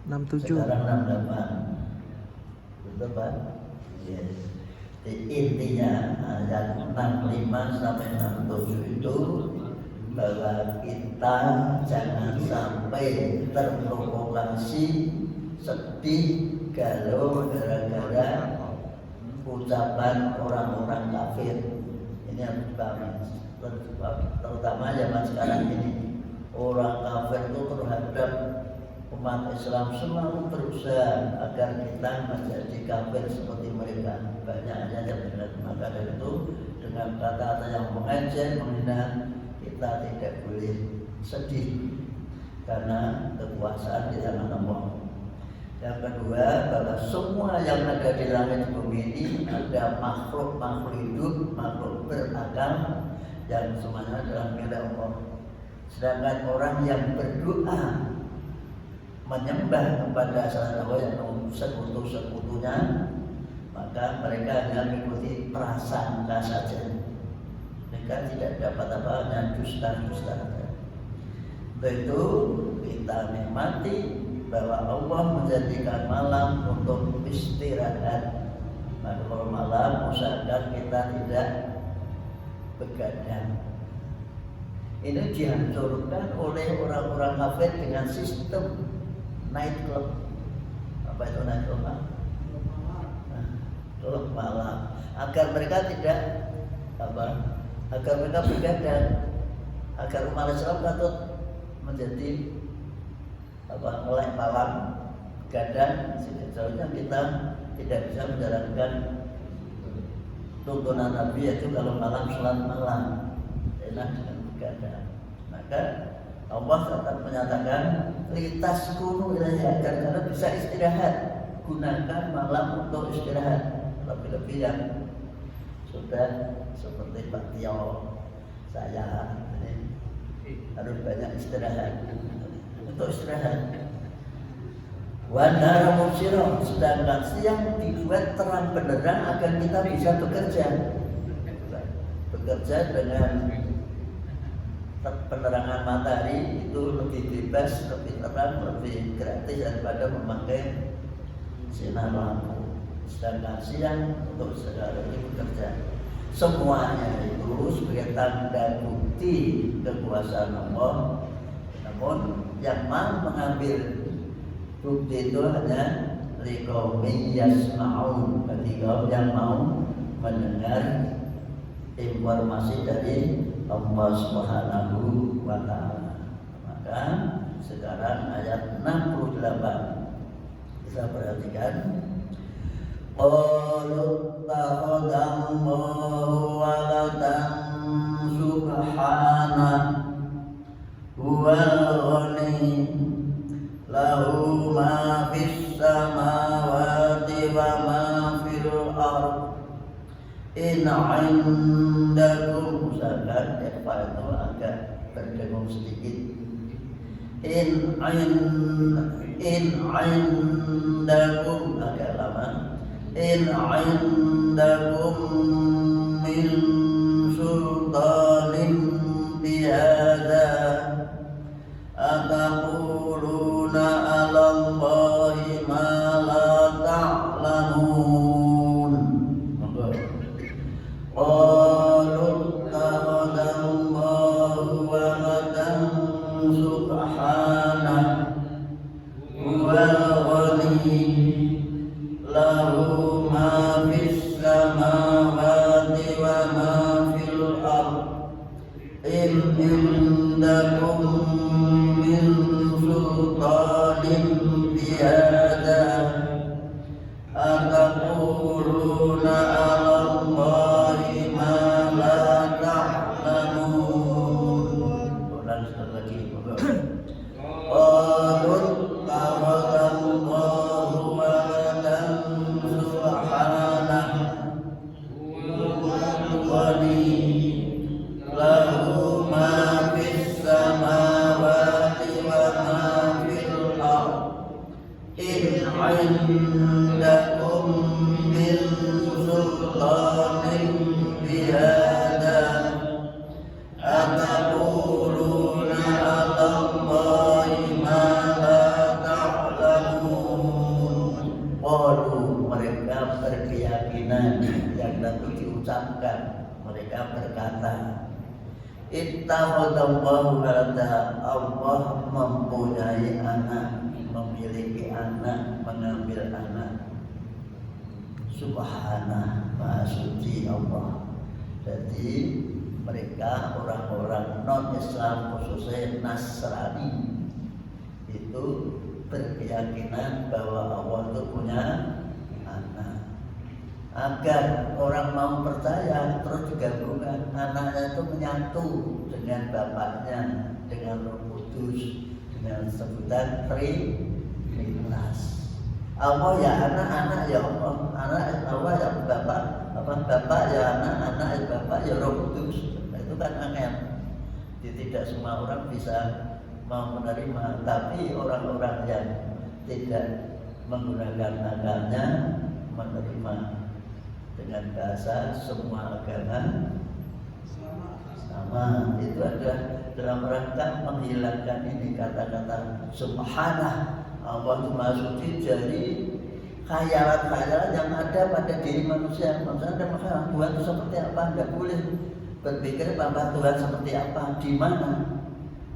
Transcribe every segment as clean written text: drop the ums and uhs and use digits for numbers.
67. Sekarang 68. Betul Pak? Yes. Intinya ayat 65 sampai 67 itu bahwa kita jangan sampai terprovokasi, sedih, galau gara-gara ucapan orang-orang kafir. Ini harus dipahami, terutama zaman sekarang ini. Orang kafir itu terhadap umat Islam selalu berusaha agar kita menjadi kafir seperti mereka. Banyak aja benar. Maka dari itu dengan kata-kata yang mengejek, menghina, kita tidak boleh sedih karena kekuasaan di tangan Allah. Yang kedua, bahwa semua yang ada di langit bumi ini ada makhluk-makhluk hidup, makhluk berakal yang semuanya adalah milik Allah. Sedangkan orang yang berdoa menyembah kepada selain Allah yang sekutu-sekutunya, maka mereka hanya mengikuti prasangka saja. Mereka tidak dapat apa-apa, dusta-dusta. Untuk itu kita nikmati bahwa Allah menjadikan malam untuk istirahat. Maka kalau malam usahakan kita tidak begadang. Ini dihancurkan oleh orang-orang kafir dengan sistem night club. Apa itu night club? Klub malam. Agar mereka tidak agar mereka begadang, agar umat Islam patut menjadi melek malam, begadang. Sebenarnya kita tidak bisa menjalankan tuntunan Nabi, yaitu kalau malam sholat malam enak dengan begadang. Maka Allah tetap menyatakan litas kunu ilaiha, karena bisa istirahat, gunakan malam untuk istirahat. Lebih-lebih yang sudah seperti Pak Tio, saya ini harus banyak istirahat, untuk istirahat. Wana mubsirah, sedangkan siang dibuat terang benderang agar kita bisa bekerja dengan penerangan matahari itu lebih bebas, lebih terang, lebih gratis daripada memakai sinar lampu. Sedangkan siang untuk segala itu bekerja. Semuanya itu sebagai tanda bukti kekuasaan Allah. Namun yang mau mengambil bukti itu hanya liqaumin yasma'un, bagi kaum yang mau mendengar informasi dari Allah Subhanahu wa ta'ala. Maka sekarang ayat 68 kita perhatikan. Qalu takhadallahu waladan subhanahu huwal ghani lahu ma fis samawati wa ma fil ardh in 'indakum, usahakan itu agak berdengung sedikit. In 'indakum agak lama. In 'indakum min sultanin bihadza ataquluna 'ala Allahi ma la ta'lamun. Qalu takhadallahu waladan subhanahu huwal ghani lahu ma fis samawati wa ma fil ardh in indakum min sultanin bihadza ataquluna 'ala Allahi ma la ta'lamun. Ulang sekali lagi. Qalu takhadallahu waladan subhanahu huwal ghani lahu ma fis samawati wa ma fil ardh in 'indakum min sultanin bihadza ataquluna 'ala Allahi ma la ta'lamun. mengatakan, mereka berkata, ittakhadallahu walada, Allah mempunyai anak, memiliki anak, mengambil anak. Subhanallah, Maha Suci Allah. Jadi mereka orang-orang non-Islam, khususnya Nasrani, itu berkeyakinan bahwa Allah itu punya anak. Agar orang mau percaya, terus digabungkan anaknya itu menyatu dengan bapaknya, dengan Roh Kudus, dengan sebutan Trinitas. Allah ya anak ya Allah, anak Allah ya bapak, bapak ya anak ya bapak ya Roh Kudus. Nah, itu kan angel. Jadi tidak semua orang bisa mau menerima, tapi orang-orang yang tidak menggunakan akalnya menerima dengan bahasa semua agama sama. Itu adalah dalam rangka menghilangkan ini kata-kata subhanah, Allah itu Maha Suci dari khayalan-khayalan yang ada pada diri manusia. Maksudnya ada maka Tuhan itu seperti apa? Tidak boleh berpikir bahwa Tuhan seperti apa, di mana.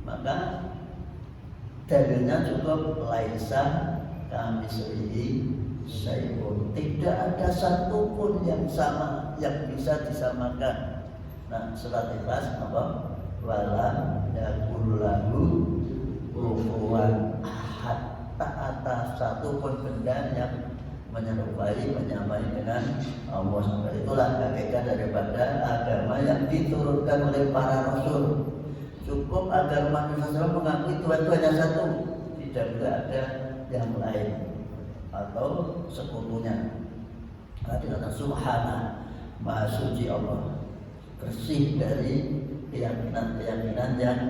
Maka dalilnya cukup laisa kamitslihi syai'un. Tidak ada satupun yang sama, yang bisa disamakan. Nah, surat Ikhlas apa? Wala yakul lahu kufuwan ahad. Tak ada satupun benda yang menyerupai, menyamai dengan Allah. Sampai itulah hakikat daripada agama yang diturunkan oleh para rasul. Cukup agar manusia mengakui Tuhan itu hanya satu, tidak juga ada yang lain atau sekutunya. Tadi kata Subhana, Maha Suci Allah, bersih dari keyakinan-keyakinan yang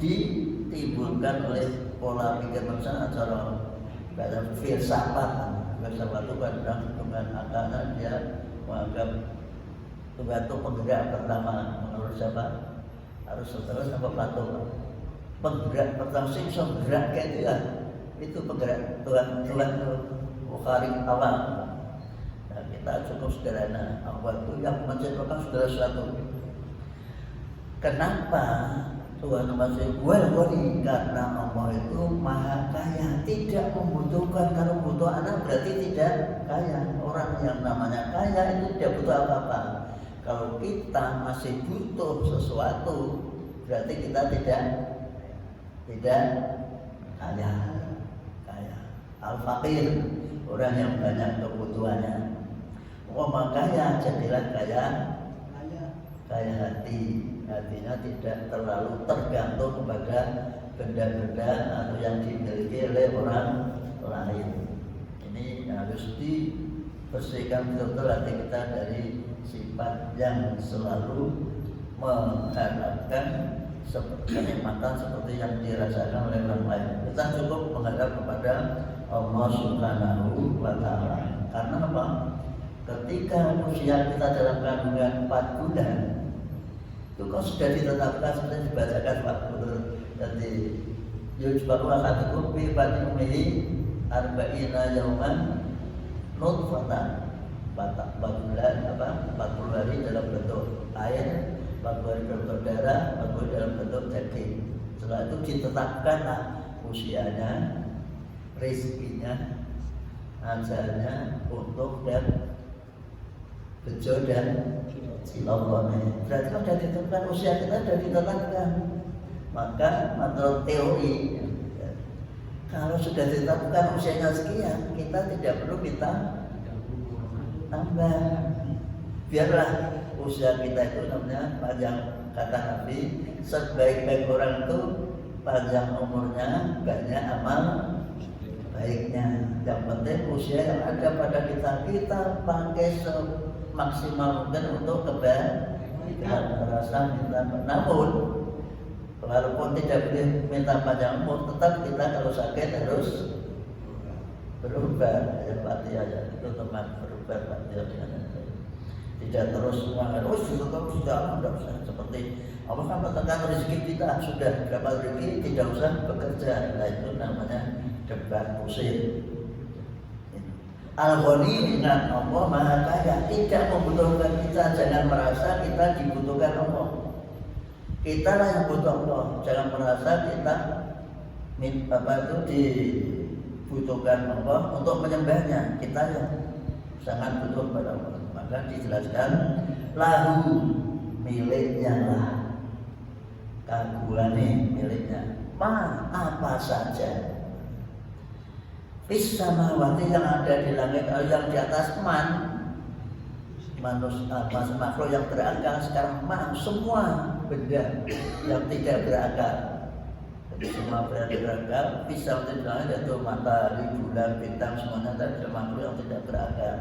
ditimbulkan oleh pola pikir manusia acara bahasa filsafat. Filsafat itu kadang dengan akalnya dia menganggap Tuhan itu penggerak pertama. Menurut siapa? Aristoteles apa Plato? Penggerak pertama sih bisa bergerak kayak dia. Itu penggerak Tuhan itu Bukhari awal. Nah, kita cukup sederhana. Allah itu yang menciptakan segala sesuatu. Kenapa Tuhan masih wali? Karena Allah itu maha kaya, tidak membutuhkan. Kalau butuh anak berarti tidak kaya. Orang yang namanya kaya itu tidak butuh apa-apa. Kalau kita masih butuh sesuatu, berarti kita tidak kaya. Al-Fakir, orang yang banyak kebutuhannya. Makanya jadilah kaya hati. Hatinya tidak terlalu tergantung kepada benda-benda atau yang dimiliki oleh orang lain. Ini harus dibersihkan betul-betul hati kita dari sifat yang selalu mengharapkan kenikmatan seperti yang dirasakan oleh orang lain. Kita cukup menghadap kepada Allah Subhanahu wa Ta'ala. Karena apa? Ketika usia kita dalam kandungan 4 bulan, itu kok sudah ditetapkan, sudah dibacakan waktu. Jadi yujbaru ahadukum fi batni ummihi arba'ina yauman nutfatan. 40 hari dalam bentuk air, 40 hari dalam bentuk darah, 40 hari dalam bentuk daging. Setelah itu ditetapkanlah usianya, rezekinya, ajalnya untuk dan bejo dan silongone. Berarti sudah ditentukan usia kita, sudah ditetapkan. Maka menurut teori, kalau sudah ditetapkan usianya sekian, kita tidak perlu minta tambah. Biarlah usia kita itu namanya panjang. Kata Nabi, sebaik-baik orang itu panjang umurnya, banyak amal baiknya. Yang penting usia yang ada pada kita pakai maksimal mungkin untuk kebaikan, rasa minta. Namun walaupun tidak boleh minta panjang umur, tetap kita kalau sakit harus berubah. Ya pasti aja itu teman berubah pasti aja. Tidak terus sudah seperti Allah kan menentukan rezeki kita, sudah berapa rezeki tidak usah bekerja. Nah itu namanya debat pusing. Al-Ghani, ingat Allah Maha Kaya, tidak membutuhkan kita. Jangan merasa kita dibutuhkan Allah. Kita lah yang butuh Allah. Jangan merasa kita dibutuhkan Allah untuk menyembahnya. Kita yang sangat butuh pada Allah. Maka dijelaskan lahu, miliknya lah, kagungane miliknya. Apa saja fis samawati, yang ada di langit, yang di atas manusia, makhluk yang berakal sekarang semua benda yang tidak berakal. Jadi semua benda berakal, fis samawati yaitu matahari, bulan, bintang, semuanya ada makhluk yang tidak berakal.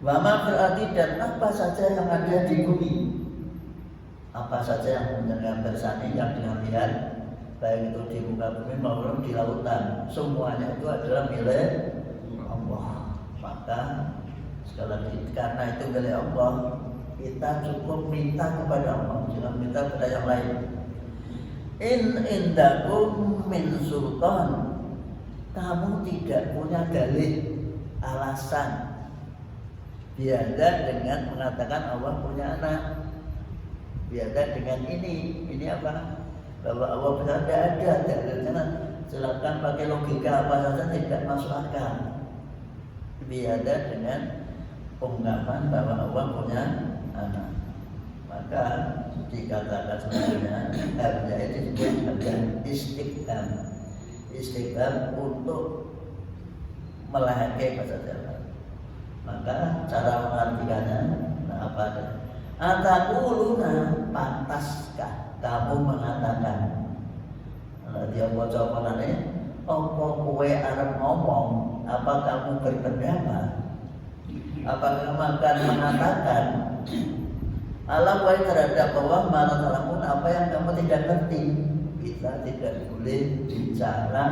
Wa ma fil ardi, dan apa saja yang ada di bumi, apa saja yang dengan bersani, yang dengan lihat, baik itu di muka bumi maupun di lautan, semuanya itu adalah milik Allah. Maka sekali lagi, karena itu milik Allah, kita cukup minta kepada Allah, jangan minta kepada yang lain. In indakum min sultan, kamu tidak punya dalil, alasan biada dengan mengatakan Allah punya anak. Biada dengan ini apa? Bahwa Allah benar ada. Jangan silakan pakai logika apa saja, tidak masuk akal. Biada dengan ungkapan bahwa Allah punya anak. Maka dikatakan sebenarnya harga itu disebut istiqam. Istiqam untuk melahirkan bahasa Jawa. Maka cara mengartikannya apa? Atakuluna, pantaskah kamu mengatakan? Dia baca apa? Apa kowe arep ngomong? Apa kamu berpendapat? Apa kamu akan mengatakan Allah baik terhadap Allah malah talamun, apa yang kamu tidak ngerti? Kita tidak boleh bicara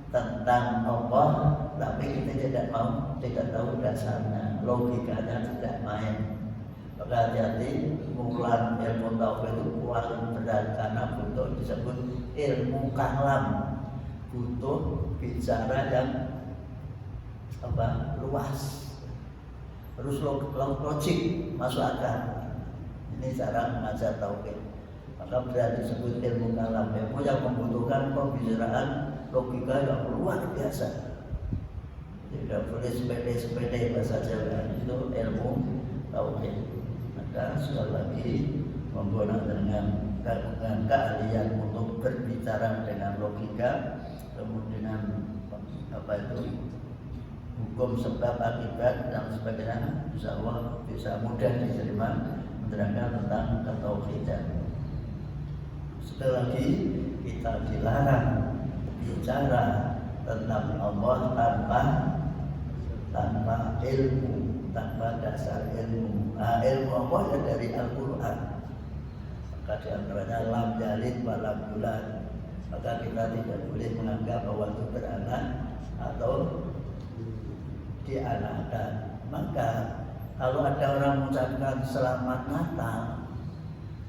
tentang Allah tapi kita tidak tahu dasarnya, logikanya tidak main. Maka hati-hati, mengulang ilmu tauhid itu paling berat karena butuh disebut ilmu kalam, butuh bicara yang luas, terus logik, masuk akal. Ini cara mengajar tauhid. Maka berat disebut ilmu kalam, ilmu yang membutuhkan pembicaraan logika yang luar biasa. Tidak boleh sepede-sepede bahasa Jawa, itu ilmu tauhid. Maka sekali lagi menggunakan keahlian untuk berbicara dengan logika, kemudian hukum sebab akibat dan sebagainya, insya Allah bisa mudah diterima menerangkan tentang ketauhidan. Sekali lagi kita dilarang bicara tentang Allah tanpa ilmu, tanpa dasar ilmu. Ilmu Allah ya dari Al-Quran. Maka diantaranya lam yalid wa lam yulad. Maka kita tidak boleh menganggap bahwa itu beranak atau dianakkan. Maka kalau ada orang mengucapkan selamat Natal,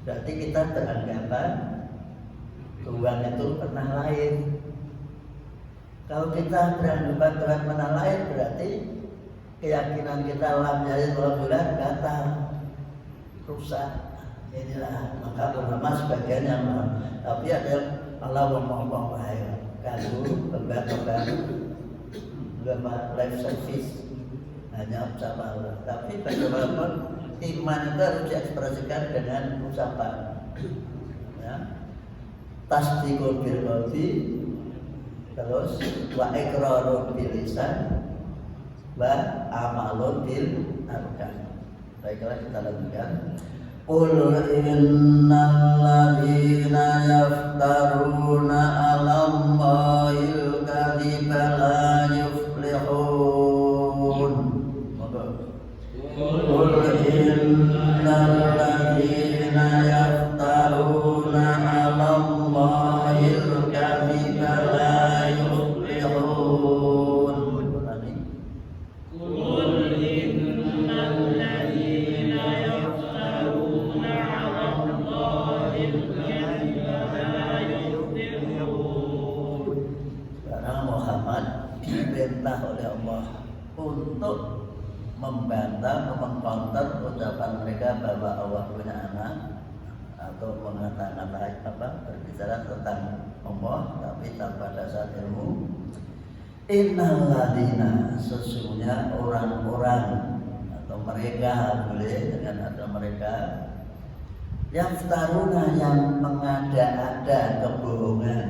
berarti kita beranggapan Tuhan itu pernah lahir. Kalau kita beranggapan Tuhan pernah lahir, berarti keyakinan kita lam yalid wa lam yulad batal, rusak. Inilah maka ulama sebagian yang tapi ada yang Allah ngomong bahaya kalau kembang live service hanya ucapan Allah. Tapi bagaimanapun iman itu harus diekspresikan dengan ucapan. Ya. Tasdiqul bil qalbi, terus wa iqrarul bil lisan, wa amalun bil arkan. Baiklah kita lanjutkan. Qul innal ladzina yaftaruna 'alallahi al-kadhiba la yuflihun. Qul innal ladzina yaftaruna 'alallahi al-kadhiba la yuflihun. Karena Muhammad diperintah oleh Allah untuk membantah, mengcounter ucapan mereka bahwa Allah punya anak atau mengatakan berbicara tentang Allah tapi tanpa dasar ilmu. Innal ladina, sesungguhnya orang-orang atau mereka, boleh dengan ada mereka yaftaruna, yang mengada-ada kebohongan,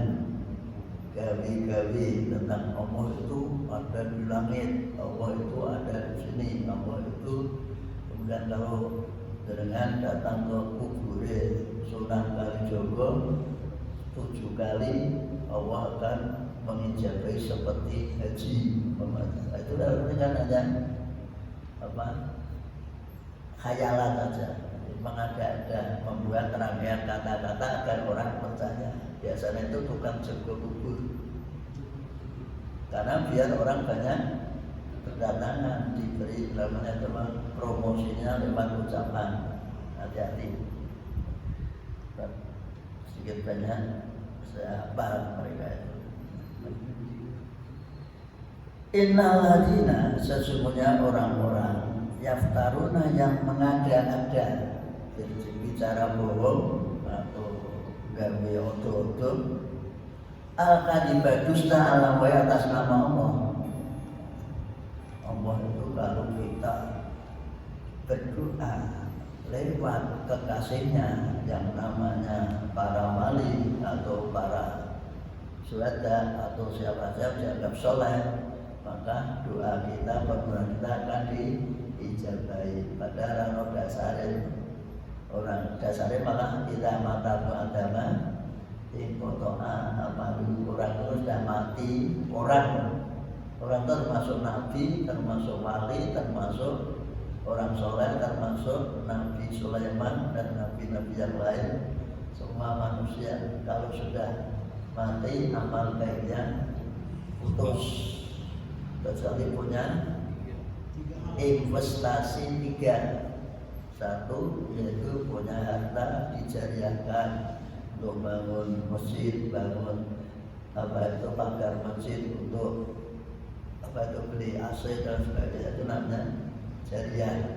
gawi-gawi tentang Allah itu ada di langit, Allah itu ada di sini, Allah itu. Kemudian kalau dengan datang ke kubur Sunan Kalijogo 7 kali, Allah akan mengijabai seperti haji. Itu kan hanya khayalan saja, mengada-ada, membuat rangkaian kata-kata agar orang percaya. Biasanya itu tukang jaga kubur, karena biar orang banyak berdatangan, diberi namanya teman promosinya lewat ucapan. Hati-hati, sedikit banyak saya paham mereka itu. Innal ladina, sesungguhnya orang-orang yaftaruna, yang mengada-ada, bicara bohong atau gawe odo-odo, al-kadhiba, dusta ala wa atas nama Allah. Allah itu kalau kita berdoa lewat kekasihnya yang namanya para wali atau para syuhada atau siapa saja dianggap soleh, maka doa kita, permohonan kita akan diijabahi. Pada orang dasarnya malah kita mata agama kotoa amalu, orang itu sudah mati. Orang termasuk nabi, termasuk wali, termasuk orang soleh, termasuk Nabi Sulaiman dan nabi-nabi yang lain. Semua manusia kalau sudah mati amal baiknya putus, kecuali punya investasi 3. Satu yaitu punya harta dijariahkan untuk bangun masjid, bangun pagar masjid, untuk beli AC dan sebagainya, itu namanya jariah.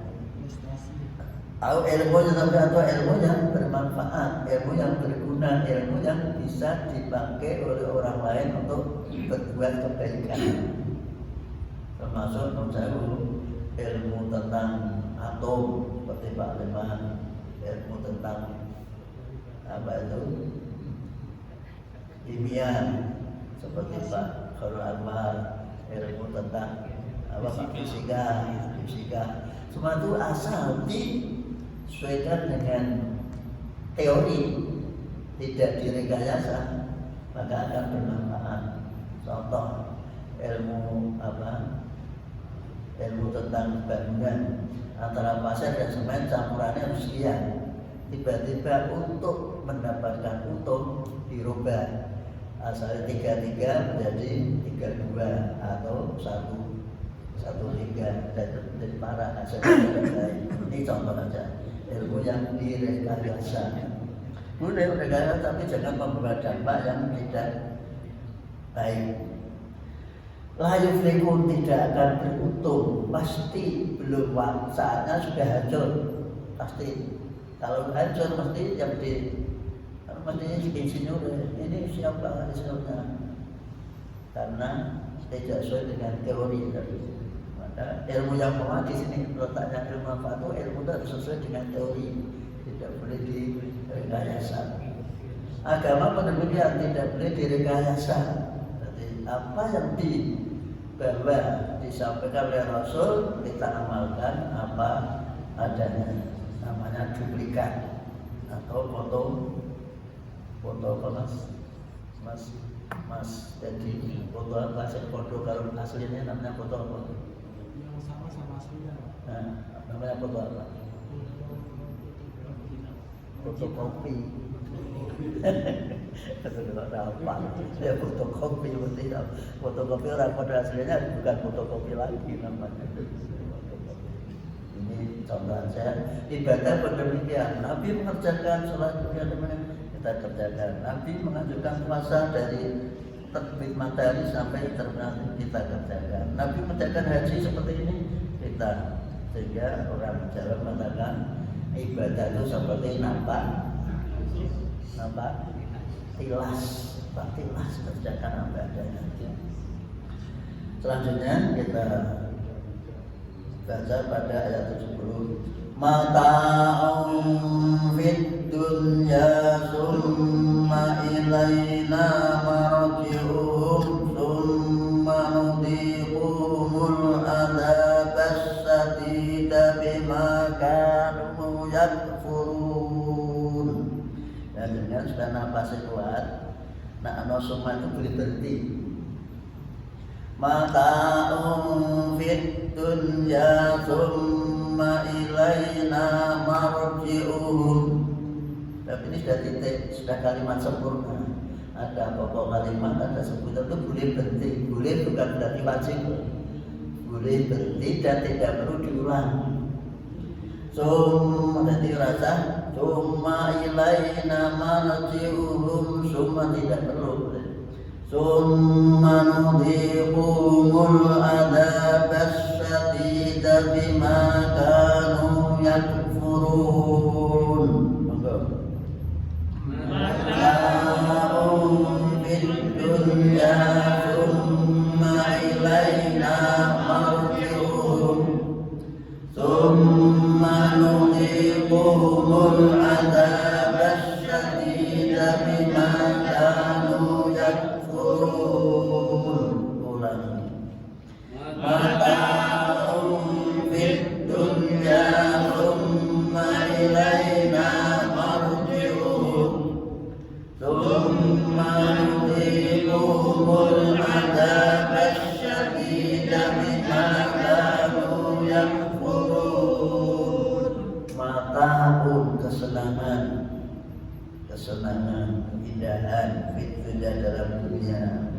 Atau ilmu yang bermanfaat, ilmu yang berguna, ilmu yang bisa dipakai oleh orang lain untuk berbuat kebaikan. Termasuk ilmu tentang atom seperti Pak Leman, ilmu tentang kimia seperti Pak Khairul Anwar, ilmu tentang fisika. Semua itu asal disesuaikan dengan teori, tidak direkayasa, maka akan bermanfaat. Contoh ilmu tentang bangunan, antara pasir dan semen campurannya harus sekian. Tiba-tiba untuk mendapatkan untung dirubah, asalnya 33 menjadi 32 atau 1,3, dan parah hasilnya. Ini contoh saja ilmu yang direkayasa. Boleh rekayasa, tapi jangan membawa dampak yang tidak baik. Layu flikun, tidak akan beruntung, pasti belum saatnya sudah hancur, pasti. Kalau hancur mesti yang mestinya insinyur ini siapa insinyurnya, karena tidak sesuai dengan teori tadi. Maka ilmu yang pertama di sini letaknya ilmu apa itu, ilmu itu harus sesuai dengan teori, tidak boleh direkayasa. Agama pun demikian, tidak boleh direkayasa. Jadi apa yang dibawa disampaikan oleh Rasul kita amalkan apa adanya, namanya duplikat atau foto mas. Jadi foto apa sih, foto kalau aslinya namanya foto apa? Yang sama aslinya. Nah, namanya foto apa? Fotokopi. Apa? Ya fotokopi, fotokopi orang pada aslinya bukan fotokopi lagi namanya. Ini contoh saya, ibadah pun demikian. Nabi mengerjakan sholat kita kerjakan. Nabi mengajukan puasa dari terbit matahari sampai terbenam kita kerjakan. Nabi mengerjakan haji seperti ini kita, sehingga orang Jawa mengatakan ibadah itu seperti nampak tilas, tilas kerjakan apa adanya. Selanjutnya kita baca pada ayat 70. Mata'un fid dunya summa ilaina marji'uhum summa nudhiquhumul adzabas sadida bima kanu yakfurun. Dan dengan sudah nafas kuat, nak summa itu boleh berhenti. Mata'un fid dunya summa ilaina marji'uhum. Tapi ini sudah titik, sudah kalimat sempurna. Ada pokok kalimat, ada sebutan itu boleh berhenti. Boleh bukan berarti wajib. Boleh berhenti dan tidak perlu diulang. Summa nanti rasa summa ilaina marji'uhum, summa tidak perlu. Summa nudhiquhumul adzabas sadida bima kanu yakfurun. Monggo. Mata'un fid dunya summa ilaina marji'uhum summa nudhiquhumul adzabas sadida bima kanu mata'un fid dunya summa ilaina marji'uhum summa nudhiquhumul adzabas sadida bima kanu yakfurun. Mata'un kesenangan, keindahan fid dunya dalam dunia.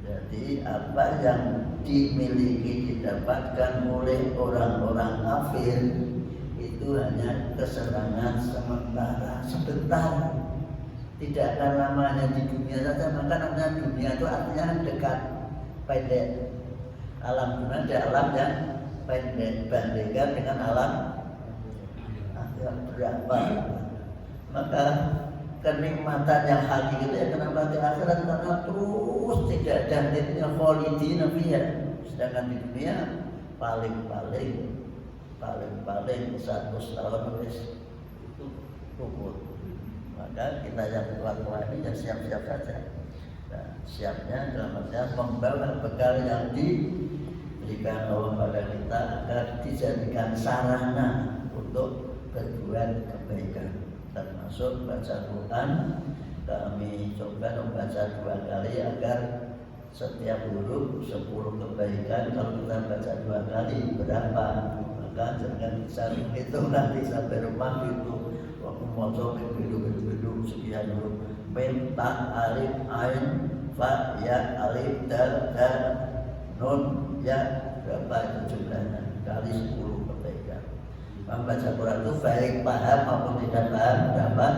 Jadi apa yang dimiliki didapatkan oleh orang-orang kafir itu hanya kesenangan sementara, sebentar, tidak akan lamanya di dunia saja. Maka namanya dunia itu artinya dekat, pendek. Alam dunia ada alam yang pendek, bandingkan dengan alam yang berapa. Maka kenikmatan yang hakiki itu ya kenapa di akhirat, karena terus tidak ada hentinya, khalidina fiha. Sedangkan di dunia paling 100 tahun wis kubur. Maka kita yang tua ini ya siap-siap saja. Nah, siapnya dalam artian membawa bekal yang diberikan Allah pada kita agar dijadikan sarana untuk berbuat kebaikan. Termasuk baca Quran, kami coba membaca 2 kali agar setiap huruf 10 kebaikan. Kalau kita baca 2 kali berapa? Maka jangan bisa hitung nanti sampai rumah itu. Waktu mau bidu sekian huruf. Mim, ta, alif, ain, fa, ya, alif, dal, dal, nun, ya, berapa itu jumlahnya? Kali 10 kebaikan. Membaca Quran itu baik paham maupun tidak paham dapat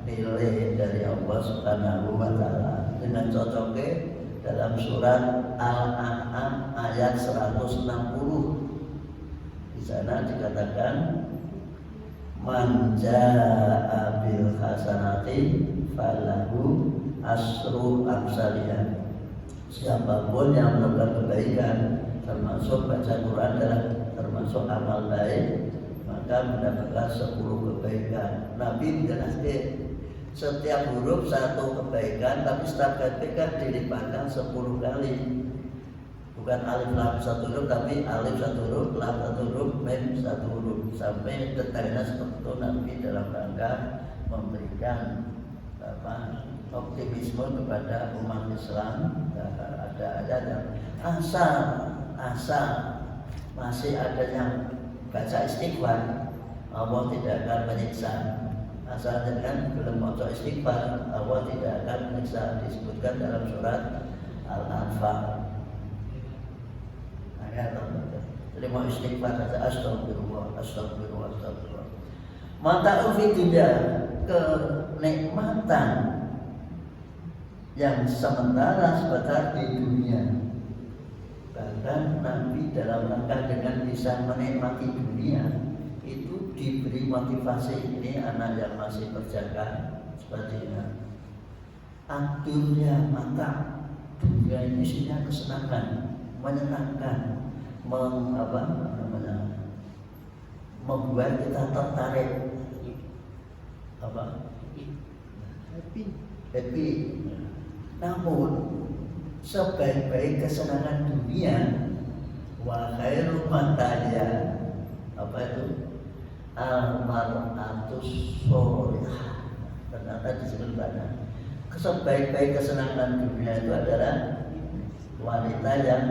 nilai dari Allah Subhanahu wa Ta'ala. Dengan cocoknya dalam surat Al-An'am ayat 160. Di sana dikatakan man jaa'a bil hasanati falahu asru amsalihha. Siapapun yang melakukan kebaikan, termasuk baca Quran adalah termasuk amal baik, maka mendapatkan 10 kebaikan. Nabi menjelaskan setiap huruf 1 kebaikan, tapi setiap kebaikan dilipatkan 10 kali. Bukan alif lam 1 huruf, tapi alif 1 huruf, lam 1 huruf, mim 1 huruf. Sampai detailnya seperti itu Nabi dalam rangka memberikan optimisme kepada umat Islam. Ada yang asal masih ada yang baca istighfar, Allah tidak akan menyiksa. Asal dengan belum baca istighfar, Allah tidak akan menyiksa. Disebutkan dalam surat Al-Anfal. Jadi mau istighfar saja, astagfirullah, astagfirullah, astagfirullah. Mata'un fid dunya, kenikmatan yang sementara sebentar di dunia. Bahkan Nabi dalam rangka dengan bisa menikmati dunia itu diberi motivasi, ini anak yang masih berjaga sepertinya. Adunya mata dunia ini isinya kesenangan, menyenangkan, membuat kita tertarik, happy. Namun sebaik-baik kesenangan dunia, wa khairu mataya, almar'atus sholihah. Ternyata disebut banyak. Sebaik-baik kesenangan dunia itu adalah wanita yang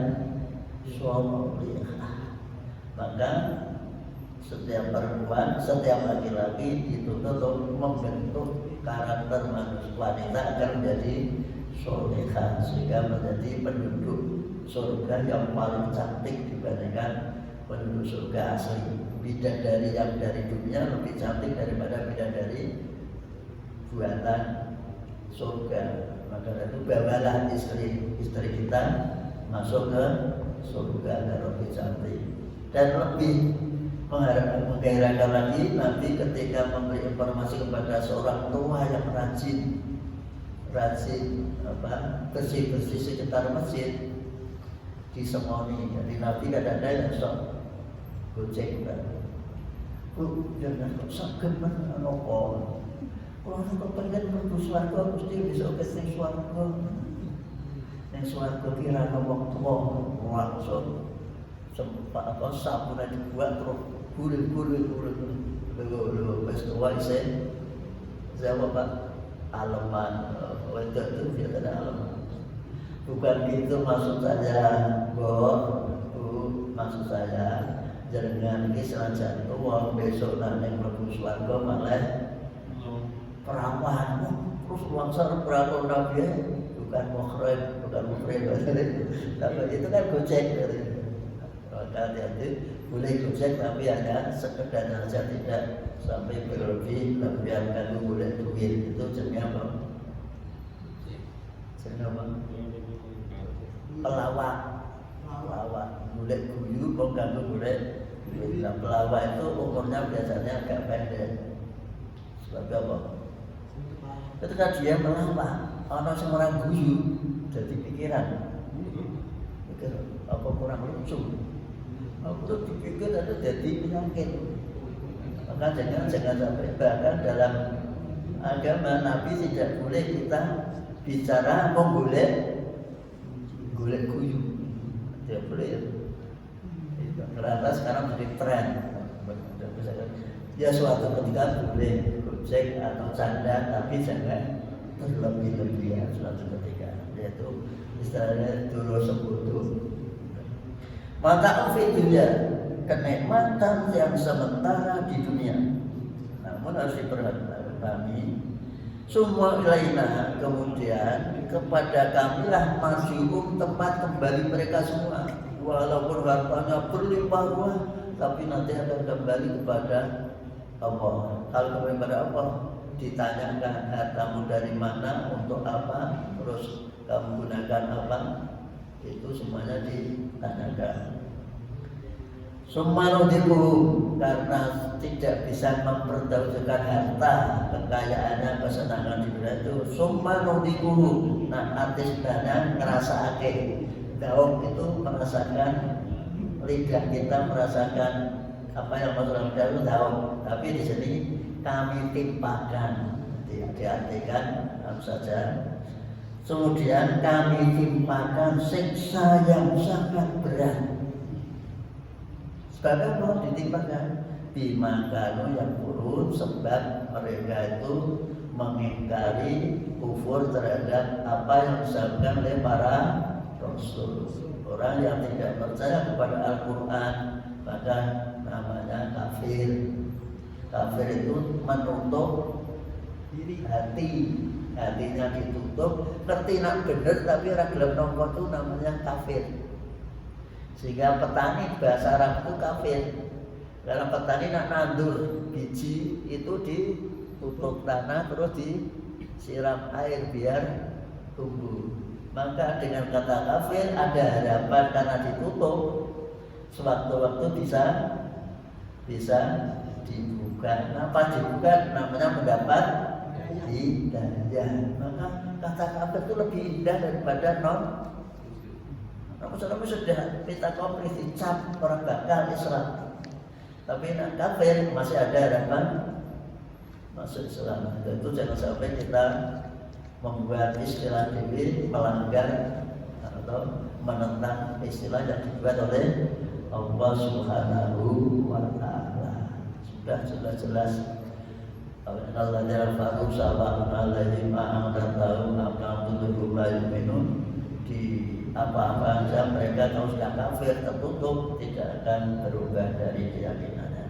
sholihah. Maka setiap perempuan, setiap laki-laki dituntut untuk membentuk karakter manusia wanita agar menjadi sholihah, sehingga menjadi penduduk surga yang paling cantik dibandingkan penduduk surga asli. Bidadari yang dari dunia lebih cantik daripada bidadari buatan surga. Maka itu bawalah istri kita masuk ke surga dan lebih cantik. Dan lebih mengherankan lagi, Nabi ketika memberi informasi kepada seorang tua yang rajin bersih-bersih sekitar masjid disemoni. Jadi Nabi kadang-kadang yang sok gojek kan. Jangan kok saged men nopo. Kalau kepengen mlebu swarga mesti bisa kesing swarga. Ning swarga ki ra ono wong tuwa langsung sempat sapunan dibuat terus gurih wis tua isen jawab Pak aleman wedok itu biasanya aleman. Bukan gitu maksud saya, maksud saya jangan ini senajan tua besok nanti mlebu swarga malah perawan terus langsung berapa nabi bukan mukhrib tapi itu kan gojek dari hati-hati boleh gojek tapi hanya sekedar saja, tidak sampai berlebih lebihan kan boleh duit. Itu jenisnya apa? Pelawak boleh guyu kok ganggu boleh duit. Nah, pelawak itu umurnya biasanya agak pendek. Sebab apa? Ketika dia melawak, orang semua guyu jadi pikiran pikir apa kurang lucu. Aku tuh dipikir ada jadi penyakit. Maka jangan sampai, bahkan dalam agama Nabi tidak boleh kita bicara golek guyu. Tidak boleh ya. Karena sekarang jadi tren. Ya suatu ketika boleh gojek atau canda, tapi jangan terlebih-lebihan suatu ketika. Yaitu istilahnya dulu sekutu. Mata dunia, kenikmatan yang sementara di dunia. Namun harus diperhatikan semua ilaina, kemudian kepada kamilah marji'um, tempat kembali mereka semua. Walaupun hartanya berlimpah ruah, tapi nanti akan kembali kepada Allah. Kalau kembali kepada Allah, ditanyakan hartamu dari mana, untuk apa, terus kamu gunakan apa, itu semuanya ditanyakan. Sumanudiku, karena tidak bisa mempertahankan harta, kekayaannya, kesenangan di dunia itu. Sumanudiku, nah artis sebenarnya ngerasake. Daun itu merasakan, lidah kita merasakan apa yang maksudnya itu daun. Tapi di sini kami timpakan, diartikan saja. Kemudian kami timpakan siksa yang sangat berat. Sebab apa ditimpakan? Bimakanu yang buruk, sebab mereka itu mengingkari, kufur terhadap apa yang disampaikan oleh para rasul. Orang yang tidak percaya kepada Al-Quran maka namanya kafir. Kafir itu menutup hatinya ditutup, ngerti nak bener tapi ora gelem nampa itu namanya kafir. Sehingga petani bahasa Arab itu kafir. Dalam petani nak nandur biji itu ditutup tanah terus disiram air biar tumbuh. Maka dengan kata kafir ada harapan karena ditutup, sewaktu-waktu bisa dibuka. Kenapa dibuka? Namanya mendapat hidayah. Maka kata kafir itu lebih indah daripada non. Namun sudah kita komplit dicap orang bakal Islam. Tapi kafir masih ada harapan masuk Islam. Itu jangan sampai kita membuat istilah dewi melanggar atau menentang istilah yang dibuat oleh Allah Subhanahu wa Ta'ala. Sudah jelas-jelas Allah Al-Fatihah sahabat alaihim a'amdatahu a'amdatuhum la yu'minun. Di apa-apa saja mereka kalau sudah kafir tertutup tidak akan berubah dari keyakinannya.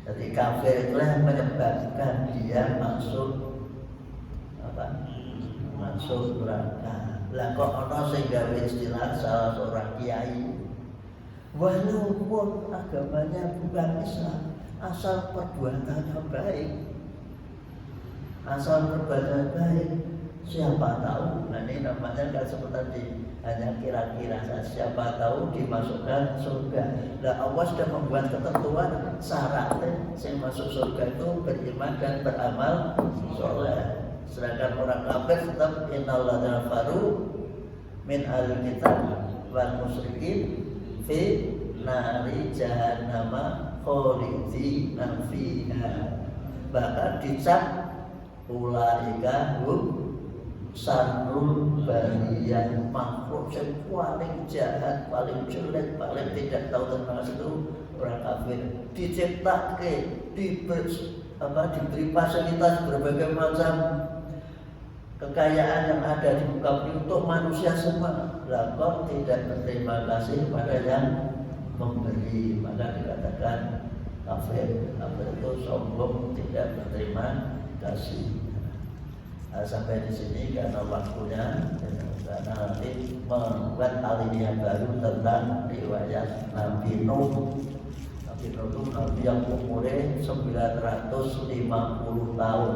Jadi kafir itulah yang menyebabkan dia masuk neraka. Lah kok ana sing gawe istilah salah seorang kiai, walaupun agamanya bukan Islam, asal perbuatannya baik, siapa tahu. Nah ini namanya kan seperti tadi, hanya kira-kira saja, siapa tahu dimasukkan surga. Nah Allah sudah membuat ketentuan syaratnya yang masuk surga itu beriman dan beramal soleh. Sedangkan orang kafir tetap innalladzina kafaru min ahlil kitab wal musyrikin fi nari jahannama khalidina fiha. Bahkan dicap ulaika hum syarrul bariyah, makhluk yang paling jahat, paling jelek, paling tidak tahu tentang itu orang kafir. Diciptakan, diberi fasilitas berbagai macam kekayaan yang ada di muka bumi untuk manusia semua. Lah kok tidak berterima kasih pada yang memberi, maka dikatakan kafir. Kafir itu sombong, tidak berterima kasih. Nah, sampai di sini karena waktunya, karena nanti membuat alinia baru tentang riwayat Nabi Nuh. Nabi Nuh itu Nabi yang umurnya 950 tahun.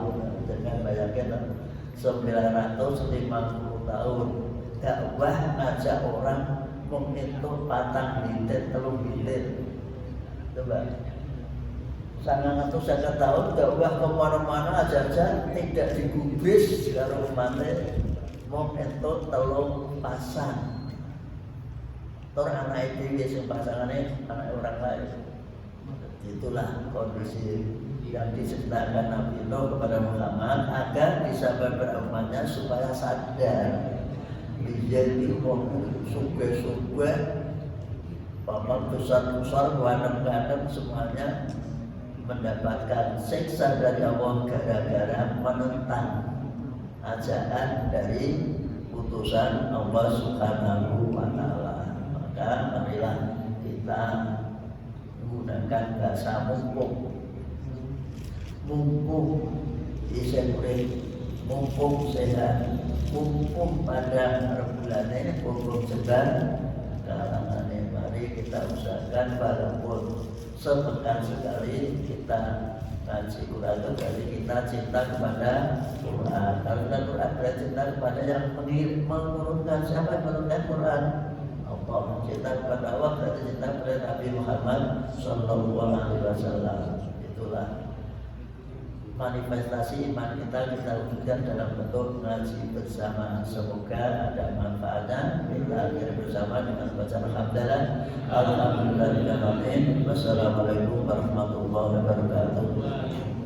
Jangan bayangkan 950 tahun dakwah ngajak orang menghitung patang bintir, telung bintir. Coba 950 tahun dakwah kemana-mana aja tidak digubris karo umatnya menghitung telung pasang. Tor anak itu sing pasangannya anak orang lain. Itulah kondisi yang diceritakan Nabi Nuh kepada Muhammad agar bisa berumatnya supaya sadar menjadi orang suge-suge, paman besar-besar, ganem-ganem semuanya mendapatkan siksa dari Allah gara-gara menentang ajakan dari putusan Allah Subhanahu wa Ta'ala. Maka marilah kita menggunakan bahasa mumpung isepre, mumpung sehat, mumpung pada bulan ini, mumpung sedang kalangan ini. Mari kita usahakan walaupun sepekan sekali kita ngaji Quran itu dari kita cinta kepada Quran. Kalau kita Quran berarti cinta kepada yang menurunkan. Siapa yang menurunkan Quran? Allah. Cinta kepada Allah berarti cinta kepada Nabi Muhammad Sallallahu Alaihi Wasallam. Itulah manifestasi iman kita wujudkan dalam bentuk ngaji bersama. Semoga ada manfaatnya. Kita akhiri bersama dengan bacaan alhamdulillah. Alhamdulillah. Wassalamualaikum warahmatullahi wabarakatuh.